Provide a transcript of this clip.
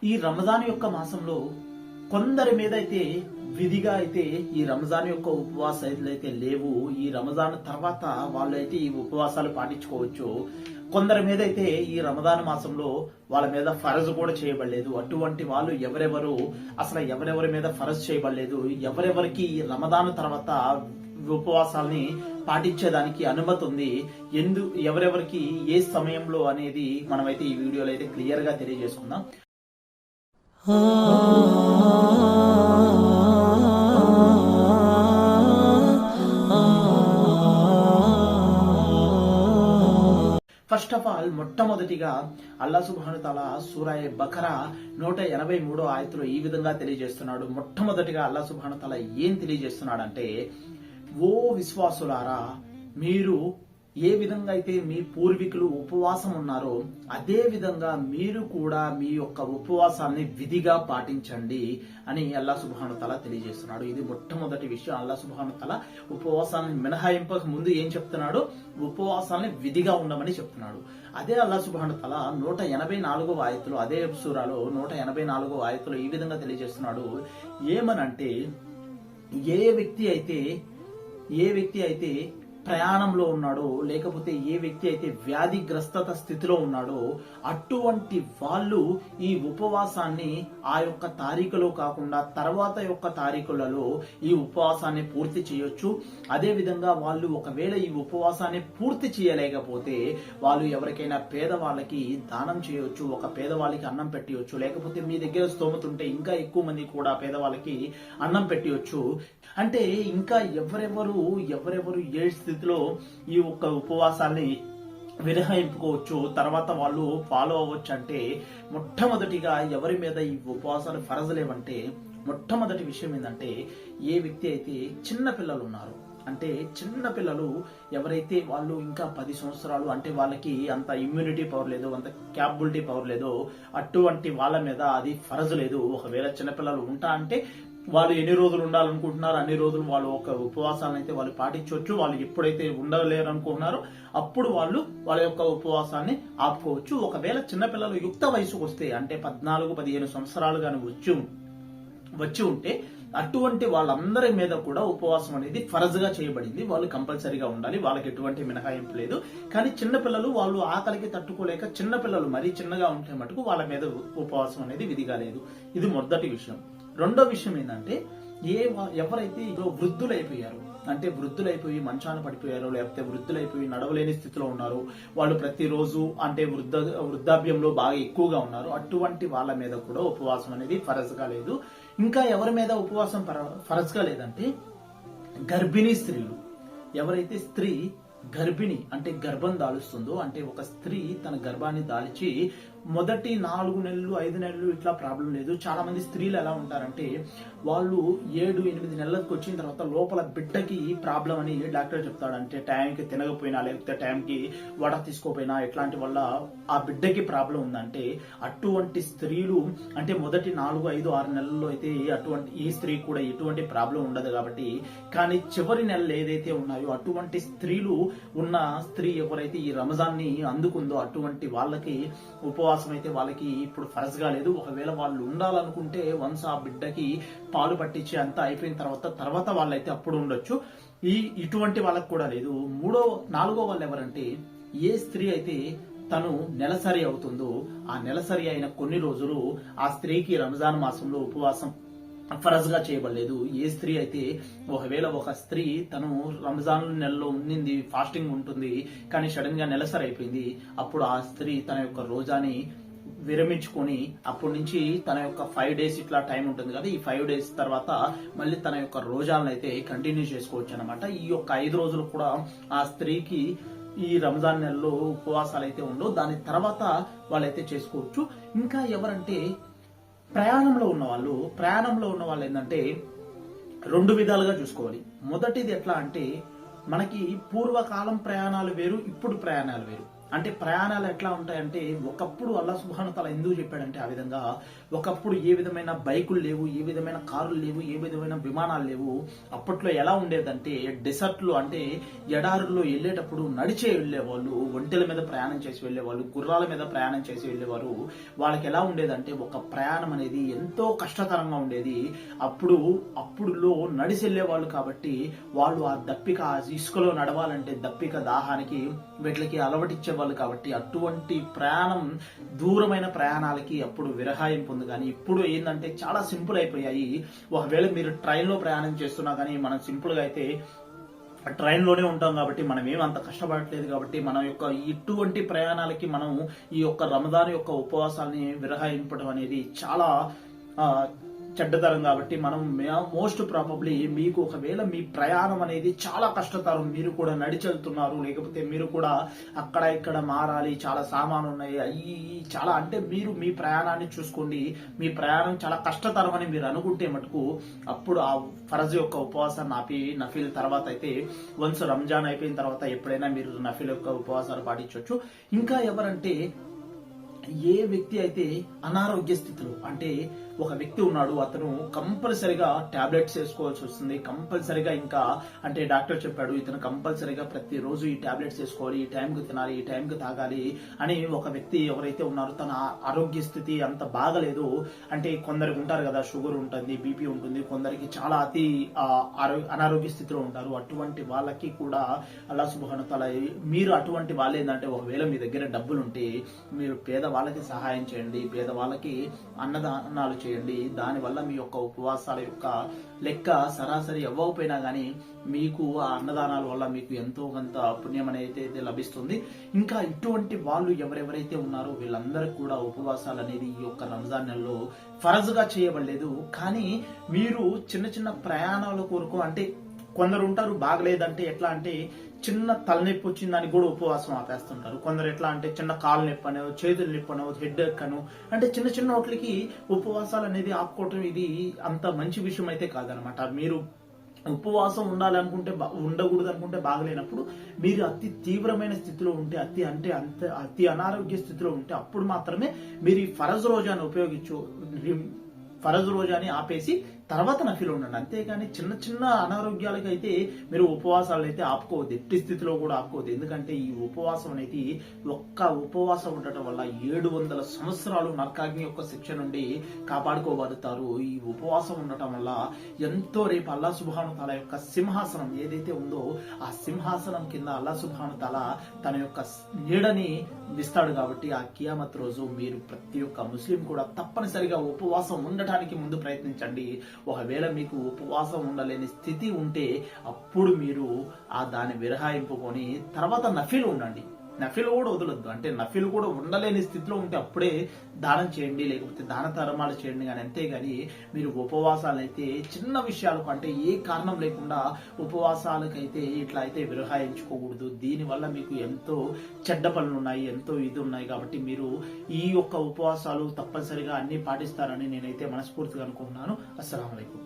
ఈ రంజాన్ యొక్క మాసంలో కొందరి మీద అయితే విధిగా అయితే ఈ రంజాన్ యొక్క ఉపవాసాలు అయితే లేవు. ఈ రంజాన్ తర్వాత వాళ్ళు అయితే ఈ ఉపవాసాలు పాటించుకోవచ్చు. కొందరి మీద అయితే ఈ రమదాన్ మాసంలో వాళ్ళ మీద ఫరజ్ కూడా చేయబడలేదు. అటువంటి వాళ్ళు ఎవరెవరి మీద ఫరజ్ చేయబడలేదు, ఎవరెవరికి రమదాన్ తర్వాత ఉపవాసాలని పాటించేదానికి అనుమతి ఉంది, ఎవరెవరికి ఏ సమయంలో అనేది మనమైతే ఈ వీడియోలో అయితే క్లియర్ గా తెలియజేసుకుందాం. ఫస్ట్ ఆఫ్ ఆల్ మొట్టమొదటిగా అల్లాహ్ సుబ్హానహు వ తఆలా సూరా బకరా 183వ ఆయతులో ఈ విధంగా తెలియజేస్తున్నాడు. మొట్టమొదటిగా అల్లాహ్ సుబ్హానహు వ తఆలా ఏం తెలియజేస్తున్నాడంటే, ఓ విశ్వాసులారా, మీరు ఏ విధంగా అయితే మీ పూర్వీకులు ఉపవాసం ఉన్నారో అదే విధంగా మీరు కూడా మీ యొక్క ఉపవాసాన్ని విధిగా పాటించండి అని అల్లాహ్ సుబ్హానహు వ తఆలా తెలియజేస్తున్నాడు. ఇది మొట్టమొదటి విషయం. అల్లాహ్ సుబ్హానహు వ తఆలా ఉపవాసాన్ని మినహాయింపక ముందు ఏం చెప్తున్నాడు? ఉపవాసాన్ని విధిగా ఉండమని చెప్తున్నాడు. అదే అల్లాహ్ సుబ్హానహు వ తఆలా 184వ ఆయతులో, అదే సూరాలో 184వ ఆయతులో ఈ విధంగా తెలియజేస్తున్నాడు. ఏమనంటే, ఏ వ్యక్తి అయితే ప్రయాణంలో ఉన్నాడో, లేకపోతే ఏ వ్యక్తి అయితే వ్యాధిగ్రస్తత స్థితిలో ఉన్నాడో అటువంటి వాళ్ళు ఈ ఉపవాసాన్ని ఆ యొక్క తారీఖులో కాకుండా తర్వాత యొక్క తారీఖులలో ఈ ఉపవాసాన్ని పూర్తి చేయొచ్చు. అదే విధంగా వాళ్ళు ఒకవేళ ఈ ఉపవాసాన్ని పూర్తి చేయలేకపోతే వాళ్ళు ఎవరికైనా పేదవాళ్ళకి దానం చేయొచ్చు, ఒక పేదవాళ్ళకి అన్నం పెట్టియొచ్చు, లేకపోతే మీ దగ్గర స్తోమత ఉంటే ఇంకా ఎక్కువ మంది కూడా పేదవాళ్ళకి అన్నం పెట్టియొచ్చు. అంటే ఇంకా ఎవరెవరు ఏ స్థితిలో ఈ ఒక్క ఉపవాసాన్ని మినహాయింపుకోవచ్చు, తర్వాత వాళ్ళు ఫాలో అవ్వచ్చు. అంటే మొట్టమొదటిగా ఎవరి మీద ఈ ఉపవాసాలు ఫరజ్ లేవంటే, మొట్టమొదటి విషయం ఏంటంటే, ఏ వ్యక్తి అయితే చిన్న పిల్లలు ఉన్నారు, అంటే చిన్న పిల్లలు ఎవరైతే వాళ్ళు ఇంకా 10 సంవత్సరాలు, అంటే వాళ్ళకి అంత ఇమ్యూనిటీ పవర్ లేదు, అంత క్యాపబిలిటీ పవర్ లేదు, అటువంటి వాళ్ళ మీద అది ఫరజ్ లేదు. ఒకవేళ చిన్నపిల్లలు ఉంటా అంటే వాళ్ళు ఎన్ని రోజులు ఉండాలనుకుంటున్నారు అన్ని రోజులు వాళ్ళు ఒక ఉపవాసాలను అయితే వాళ్ళు పాటించవచ్చు. వాళ్ళు ఎప్పుడైతే ఉండలేరు అనుకుంటున్నారో అప్పుడు వాళ్ళు వాళ్ళ యొక్క ఉపవాసాన్ని ఆపుకోవచ్చు. ఒకవేళ చిన్నపిల్లలు యుక్త వయసుకు వస్తే, అంటే 14-15 సంవత్సరాలు కానీ వచ్చి ఉంటే అటువంటి వాళ్ళందరి మీద కూడా ఉపవాసం అనేది ఫరజ్ గా చేయబడింది. వాళ్ళు కంపల్సరీగా ఉండాలి, వాళ్ళకి ఎటువంటి మినహాయింపు లేదు. కానీ చిన్నపిల్లలు వాళ్ళు ఆకలికి తట్టుకోలేక చిన్నపిల్లలు మరీ చిన్నగా ఉంటే మటుకు వాళ్ళ మీద ఉపవాసం అనేది విధిగా లేదు. ఇది మొదటి విషయం. రెండో విషయం ఏంటంటే, ఎవరైతే వృద్ధులైపోయారు, అంటే వృద్ధులైపోయి మంచాన పడిపోయారో, లేకపోతే వృద్ధులైపోయి నడవలేని స్థితిలో ఉన్నారు, వాళ్ళు ప్రతిరోజు అంటే వృద్ధాప్యంలో బాగా ఎక్కువగా ఉన్నారు, అటువంటి వాళ్ళ మీద కూడా ఉపవాసం అనేది ఫరజ్ గా లేదు. ఇంకా ఎవరి మీద ఉపవాసం ఫరజ్ గా లేదంటే, గర్భిణీ స్త్రీలు. ఎవరైతే స్త్రీ గర్భిణి, అంటే గర్భం దాలుస్తుందో, అంటే ఒక స్త్రీ తన గర్భాన్ని దాల్చి మొదటి 4 నెలలు 5 నెలలు ఇట్లా ప్రాబ్లం లేదు. చాలా మంది స్త్రీలు ఎలా ఉంటారంటే, వాళ్ళు 7-8 నెలలకు వచ్చిన తర్వాత లోపల బిడ్డకి ప్రాబ్లం అని డాక్టర్ చెప్తాడు. అంటే టైంకి తినకపోయినా, లేకపోతే టైంకి వడ తీసుకోపోయినా, ఇట్లాంటి వల్ల ఆ బిడ్డకి ప్రాబ్లం ఉందంటే అటువంటి స్త్రీలు, అంటే మొదటి 4, 5, 6 నెలల్లో అయితే అటువంటి ఈ స్త్రీ కూడా ఎటువంటి ప్రాబ్లం ఉండదు కాబట్టి, కానీ చివరి నెలలు ఏదైతే ఉన్నాయో అటువంటి స్త్రీలు ఉన్న స్త్రీ ఎవరైతే ఈ రంజాన్ని అందుకుందో అటువంటి వాళ్ళకి ఉపవాసం అయితే వాళ్ళకి ఇప్పుడు ఫరజ్ గా లేదు. ఒకవేళ వాళ్ళు ఉండాలనుకుంటే వన్స్ ఆ బిడ్డకి పాలు పట్టించి అంతా అయిపోయిన తర్వాత వాళ్ళైతే అప్పుడు ఉండొచ్చు. ఇటువంటి వాళ్ళకి కూడా లేదు. 4వ వాళ్ళు ఎవరంటే, ఏ స్త్రీ అయితే తను నెలసరి అవుతుందో ఆ నెలసరి అయిన కొన్ని రోజులు ఆ స్త్రీకి రంజాన్ మాసంలో ఉపవాసం ఫరజ్ గా చేయబడలేదు. ఏ స్త్రీ అయితే ఒకవేళ ఒక స్త్రీ తను రంజాన్ నెలలో ఉండింది, ఫాస్టింగ్ ఉంటుంది, కానీ సడన్ గా నెలసరి అయిపోయింది, అప్పుడు ఆ స్త్రీ తన యొక్క రోజాని విరమించుకొని అప్పటి నుంచి తన యొక్క 5 డేస్ ఇట్లా టైం ఉంటుంది కదా, ఈ 5 డేస్ తర్వాత మళ్ళీ తన యొక్క రోజాలను అయితే కంటిన్యూ చేసుకోవచ్చు అనమాట. ఈ యొక్క 5 రోజులు కూడా ఆ స్త్రీకి ఈ రంజాన్ నెలలో ఉపవాసాలు అయితే ఉండవు, దాని తర్వాత వాళ్ళైతే చేసుకోవచ్చు. ఇంకా ఎవరంటే, ప్రయాణంలో ఉన్న వాళ్ళు ఏంటంటే 2 విధాలుగా చూసుకోవాలి. మొదటిది ఎట్లా అంటే, మనకి పూర్వకాలం ప్రయాణాలు వేరు, ఇప్పుడు ప్రయాణాలు వేరు. అంటే ప్రయాణాలు ఎట్లా ఉంటాయంటే, ఒకప్పుడు అల్లాహ్ సుబ్హానహు వ తఆలా ఎందుకు చెప్పాడంటే ఆ విధంగా, ఒకప్పుడు ఏ విధమైన బైకులు లేవు, ఏ విధమైన కారులు లేవు, ఏ విధమైన విమానాలు లేవు. అప్పట్లో ఎలా ఉండేదంటే డెసర్ట్లు అంటే ఎడారుల్లో వెళ్ళేటప్పుడు నడిచే వెళ్ళేవాళ్ళు, ఒంటెల మీద ప్రయాణం చేసి వెళ్ళేవాళ్ళు, గుర్రాల మీద ప్రయాణం చేసి వెళ్ళేవారు. వాళ్ళకి ఎలా ఉండేదంటే ఒక ప్రయాణం అనేది ఎంతో కష్టతరంగా ఉండేది. అప్పుడులో నడిచి వెళ్ళేవాళ్ళు కాబట్టి వాళ్ళు ఆ దప్పిక, ఆ ఇసుకలో నడవాలంటే దప్పిక దాహానికి వీటికి అలవటించేవాళ్ళు కాబట్టి అటువంటి ప్రయాణం, దూరమైన ప్రయాణాలకి అప్పుడు విరహాయింపు ఉంది. కానీ ఇప్పుడు ఏంటంటే చాలా సింపుల్ అయిపోయాయి. ఒకవేళ మీరు ట్రైన్ లో ప్రయాణం చేస్తున్నా కానీ మనం సింపుల్ గా అయితే ట్రైన్ లోనే ఉంటాం కాబట్టి మనం ఏం అంత కష్టపడట్లేదు కాబట్టి మన యొక్క ఇటువంటి ప్రయాణాలకి మనం ఈ యొక్క రమదాన్ యొక్క ఉపవాసాన్ని విరహాయింపడం అనేది చాలా చెడ్డతరం. కాబట్టి మనం మోస్ట్ ప్రాబబ్లీ మీకు ఒకవేళ మీ ప్రయాణం అనేది చాలా కష్టతరం, మీరు కూడా నడిచెళ్తున్నారు, లేకపోతే మీరు కూడా అక్కడ ఇక్కడ మారాలి, చాలా సామాను ఉన్నాయి, అయ్యి చాలా అంటే మీరు మీ ప్రయాణాన్ని చూసుకోండి. మీ ప్రయాణం చాలా కష్టతరం అని మీరు అనుకుంటే మటుకు అప్పుడు ఆ ఫరజ్ యొక్క ఉపవాసాన్ని ఆపి నఫీల్ తర్వాత అయితే వన్స్ రంజాన్ అయిపోయిన తర్వాత ఎప్పుడైనా మీరు నఫీల్ యొక్క ఉపవాసాలు పాటించవచ్చు. ఇంకా ఎవరంటే ఏ వ్యక్తి అయితే అనారోగ్య స్థితిలో, అంటే ఒక వ్యక్తి ఉన్నాడు, అతను కంపల్సరిగా టాబ్లెట్స్ వేసుకోవాల్సి వస్తుంది, కంపల్సరిగా ఇంకా అంటే డాక్టర్ చెప్పాడు ఇతను కంపల్సరిగా ప్రతిరోజు ఈ టాబ్లెట్స్ వేసుకోవాలి, ఈ టైంకి తినాలి, ఈ టైంకి తాగాలి అని ఒక వ్యక్తి ఎవరైతే ఉన్నారో తన ఆరోగ్య స్థితి అంత బాగలేదు. అంటే కొందరికి ఉంటారు కదా, షుగర్ ఉంటుంది, బీపీ ఉంటుంది, కొందరికి చాలా అతి అనారోగ్య స్థితిలో ఉంటారు. అటువంటి వాళ్ళకి కూడా అల్లాహ్ సుబ్హానహు వ తఆలా, మీరు అటువంటి వాళ్ళు ఏంటంటే ఒకవేళ మీ దగ్గర డబ్బులు ఉంటే మీరు పేదవాళ్ళకి సహాయం చేయండి, పేదవాళ్ళకి అన్నదానాలు చేయండి. దానివల్ల మీ యొక్క ఉపవాసాల యొక్క లెక్క సరాసరి ఇవ్వకపోయినా గానీ మీకు ఆ అన్నదానాల వల్ల మీకు ఎంతో కొంత పుణ్యం అనేది లభిస్తుంది. ఇంకా ఇటువంటి వాళ్ళు ఎవరెవరైతే ఉన్నారో వీళ్ళందరికీ కూడా ఉపవాసాలు అనేది ఈ యొక్క రంజాన్ నెలలో ఫరజ్ గా చేయబడలేదు. కానీ మీరు చిన్న చిన్న ప్రయాణాల కొరకు, అంటే కొందరు ఉంటారు బాగలేదంటే ఎట్లా అంటే చిన్న తలనొప్పి వచ్చిందని కూడా ఉపవాసం ఆపేస్తుంటారు. కొందరు ఎట్లా అంటే చిన్న కాలు నొప్పి అనో, చేతులు నొప్పి అనో, హెడ్ ఎక్ అనో, అంటే చిన్న చిన్న వాటికి ఉపవాసాలు అనేది ఆపుకోవటం ఇది అంత మంచి విషయం అయితే కాదనమాట. మీరు ఉపవాసం ఉండాలనుకుంటే, ఉండకూడదు అనుకుంటే బాగలేనప్పుడు, మీరు అతి తీవ్రమైన స్థితిలో ఉంటే, అతి అనారోగ్య స్థితిలో ఉంటే అప్పుడు మాత్రమే మీరు ఈ ఫరజ్ రోజాని ఆపేసి తర్వాత నఫీల్ ఉండండి. అంతేగాని చిన్న చిన్న అనారోగ్యాలకు అయితే మీరు ఉపవాసాలు అయితే ఆపుకోవద్దు, ఎట్టి స్థితిలో కూడా ఆపుకోవద్దు. ఎందుకంటే ఈ ఉపవాసం అనేది, ఒక్క ఉపవాసం ఉండటం వల్ల 700 సంవత్సరాలు నరకాగ్ని యొక్క శిక్ష నుండి కాపాడుకోబడతారు. ఈ ఉపవాసం ఉండటం వల్ల ఎంతో రేపు అల్లాహ్ సుబ్హానహు వ తఆలా యొక్క సింహాసనం ఏదైతే ఉందో ఆ సింహాసనం కింద అల్లాహ్ సుబ్హానహు వ తఆలా తన యొక్క నీడని ఇస్తాడు. కాబట్టి ఆ కియామత్ రోజు మీరు ప్రతి ఒక్క ముస్లిం కూడా తప్పనిసరిగా ఉపవాసం ఉండటానికి ముందు ప్రయత్నించండి. ఒకవేళ మీకు ఉపవాసం ఉండలేని స్థితి ఉంటే అప్పుడు మీరు దాన్ని విరహాయింపుకొని తర్వాత నఫీల్ ఉండండి. నఫీల్ కూడా వదలొద్దు, అంటే నఫీల్ కూడా ఉండలేని స్థితిలో ఉంటే అప్పుడే దానం చేయండి, లేకపోతే దాన ధర్మాలు చేయండి. కానీ అంతేగాని మీరు ఉపవాసాలు అయితే చిన్న విషయాలకు, అంటే ఏ కారణం లేకుండా ఉపవాసాలకైతే ఇట్లా అయితే విరహాయించుకోకూడదు. దీనివల్ల మీకు ఎంతో చెడ్డ పనులు ఉన్నాయి, ఎంతో ఇది ఉన్నాయి. కాబట్టి మీరు ఈ యొక్క ఉపవాసాలు తప్పనిసరిగా అన్ని పాటిస్తారని నేనైతే మనస్ఫూర్తిగా అనుకుంటున్నాను. అస్సలాము అలైకుం.